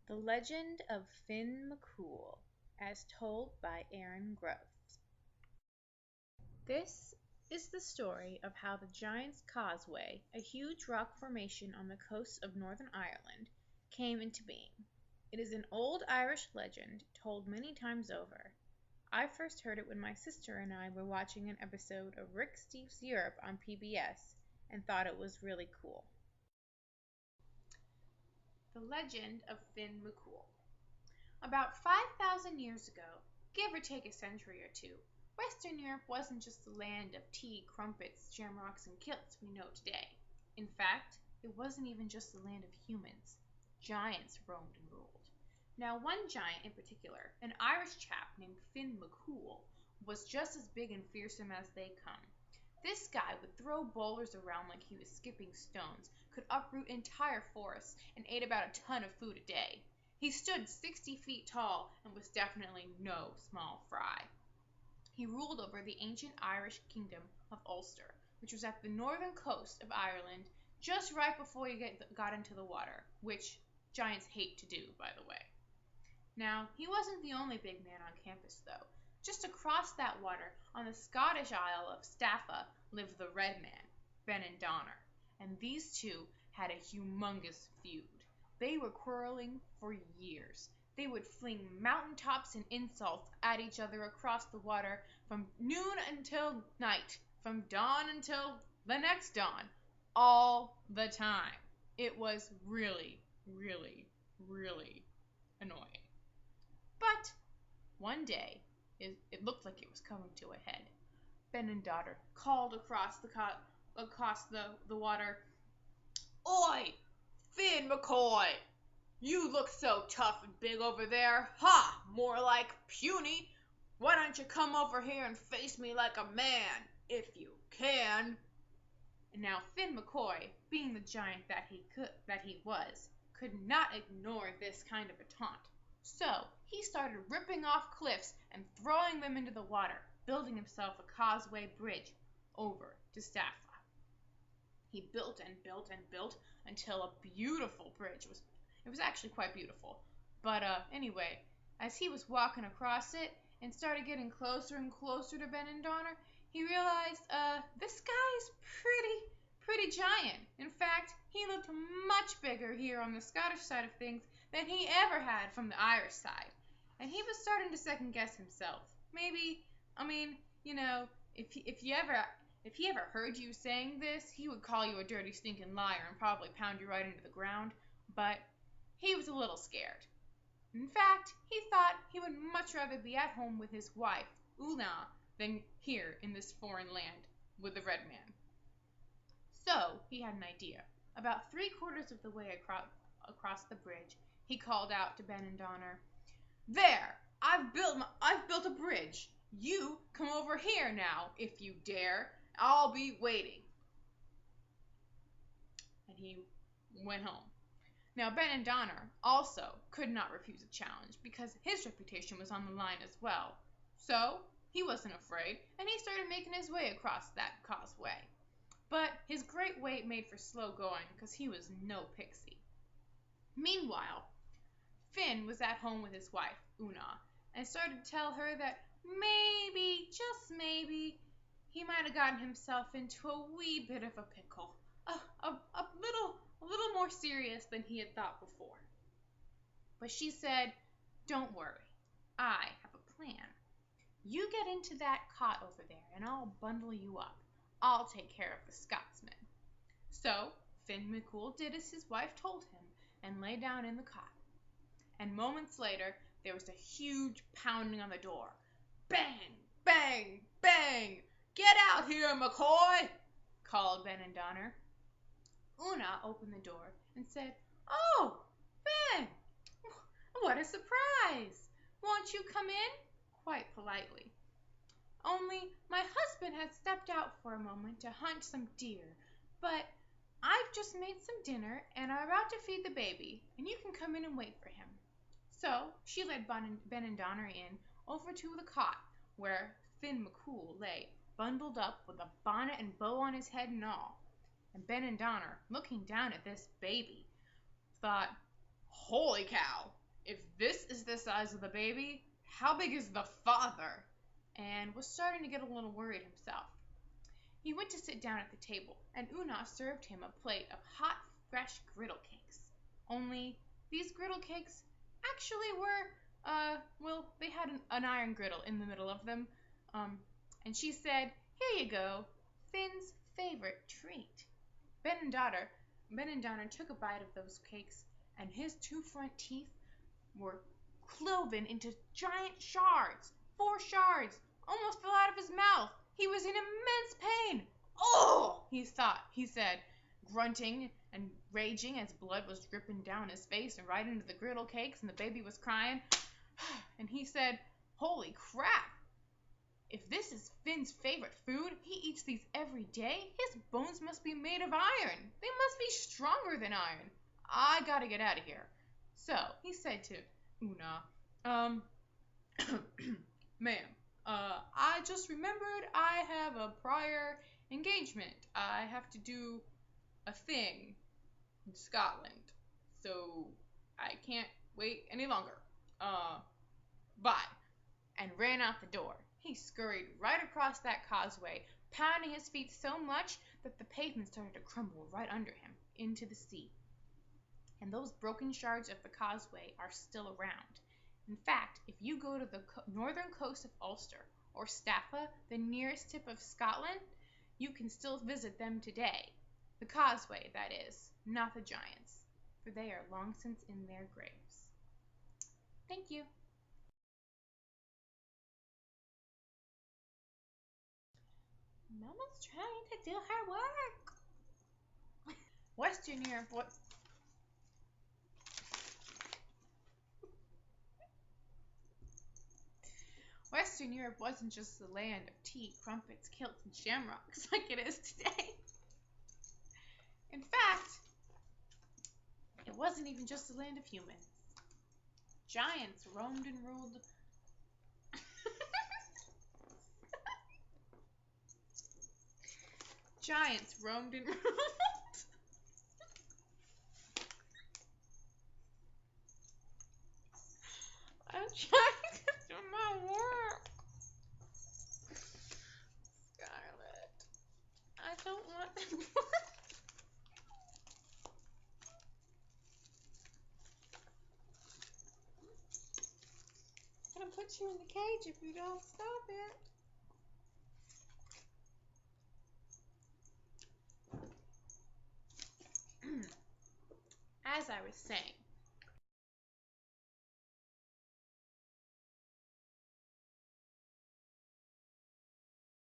The Legend of Finn MacCool, as told by Aaron Groves. This is the story of how the Giant's Causeway, a huge rock formation on the coast of Northern Ireland, came into being. It is an old Irish legend told many times over. I first heard it when my sister and I were watching an episode of Rick Steves' Europe on PBS and thought it was really cool. The Legend of Finn MacCool. About 5,000 years ago, give or take a century or two, Western Europe wasn't just the land of tea, crumpets, shamrocks, and kilts we know today. In fact, it wasn't even just the land of humans. Giants roamed and ruled. Now, one giant in particular, an Irish chap named Finn MacCool, was just as big and fearsome as they come. This guy would throw boulders around like he was skipping stones, could uproot entire forests, and ate about a ton of food a day. He stood 60 feet tall and was definitely no small fry. He ruled over the ancient Irish kingdom of Ulster, which was at the northern coast of Ireland, just right before you got into the water, which giants hate to do, by the way. Now, he wasn't the only big man on campus, though. Just across that water, on the Scottish Isle of Staffa, lived the Red Man, Ben and Donner, and these two had a humongous feud. They were quarreling for years. They would fling mountaintops and insults at each other across the water from noon until night, from dawn until the next dawn, all the time. It was really, really, really annoying. But one day, it looked like it was coming to a head. Ben and Daughter called across the water, "Oi, Finn McCoy! You look so tough and big over there. Ha! More like puny. Why don't you come over here and face me like a man, if you can?" And now Finn McCoy, being the giant that he was, could not ignore this kind of a taunt. So he started ripping off cliffs and throwing them into the water, building himself a causeway bridge over to Staffa. He built and built and built until a beautiful bridge was. It was actually quite beautiful. But anyway, as he was walking across it and started getting closer and closer to Ben and Donner, he realized this guy's pretty giant. In fact, he looked much bigger here on the Scottish side of things than he ever had from the Irish side. And he was starting to second guess himself. Maybe, if he ever heard you saying this, he would call you a dirty stinking liar and probably pound you right into the ground. But he was a little scared. In fact, he thought he would much rather be at home with his wife, Una, than here in this foreign land with the Red Man. So he had an idea. About 3/4 of the way across the bridge, he called out to Ben and Donner, "There! I've built a bridge. You come over here now, if you dare. I'll be waiting." And he went home. Now, Ben and Donner also could not refuse a challenge because his reputation was on the line as well. So he wasn't afraid, and he started making his way across that causeway. But his great weight made for slow going because he was no pixie. Meanwhile, Finn was at home with his wife, Una, and started to tell her that maybe, just maybe, he might have gotten himself into a wee bit of a pickle. A little more serious than he had thought before. But she said, "Don't worry, I have a plan. You get into that cot over there and I'll bundle you up. I'll take care of the Scotsman." So Finn MacCool did as his wife told him and lay down in the cot. And moments later, there was a huge pounding on the door. Bang, bang, bang! "Get out here, McCoy!" called Ben and Donner. Una opened the door and said, "Oh, Ben! What a surprise! Won't you come in?" quite politely. "Only my husband has stepped out for a moment to hunt some deer, but I've just made some dinner and are about to feed the baby, and you can come in and wait for him." So she led Ben and Donner in over to the cot where Finn MacCool lay, bundled up with a bonnet and bow on his head and all. And Ben and Donner, looking down at this baby, thought, Holy cow! If this is the size of the baby, how big is the father? And was starting to get a little worried himself. He went to sit down at the table, and Una served him a plate of hot, fresh griddle cakes. Only these griddle cakes actually were, they had an iron griddle in the middle of them. And she said, "Here you go, Finn's favorite treat." Ben and daughter, Ben and Donner took a bite of those cakes, and his two front teeth were cloven into giant shards. 4 shards almost fell out of his mouth. He was in immense pain. "Oh!" he said, grunting and raging as blood was dripping down his face and right into the griddle cakes, and the baby was crying. And he said, "Holy crap! If this is Finn's favorite food, he eats these every day. His bones must be made of iron. They must be stronger than iron. I gotta get out of here." So he said to Una, "Ma'am, I just remembered I have a prior engagement. I have to do a thing in Scotland, so I can't wait any longer. Bye." And ran out the door. He scurried right across that causeway, pounding his feet so much that the pavement started to crumble right under him into the sea. And those broken shards of the causeway are still around. In fact, if you go to the northern coast of Ulster or Staffa, the nearest tip of Scotland, you can still visit them today. The causeway, that is, not the giants, for they are long since in their graves. Thank you. Mama's trying to do her work. Western Europe, Western Europe wasn't just the land of tea, crumpets, kilts, and shamrocks like it is today. In fact, it wasn't even just the land of humans. Giants roamed and ruled. Giants roamed and ruled. I'm trying to do my work. Scarlet, I don't want to. I'm gonna put you in the cage if you don't stop it. As I was saying,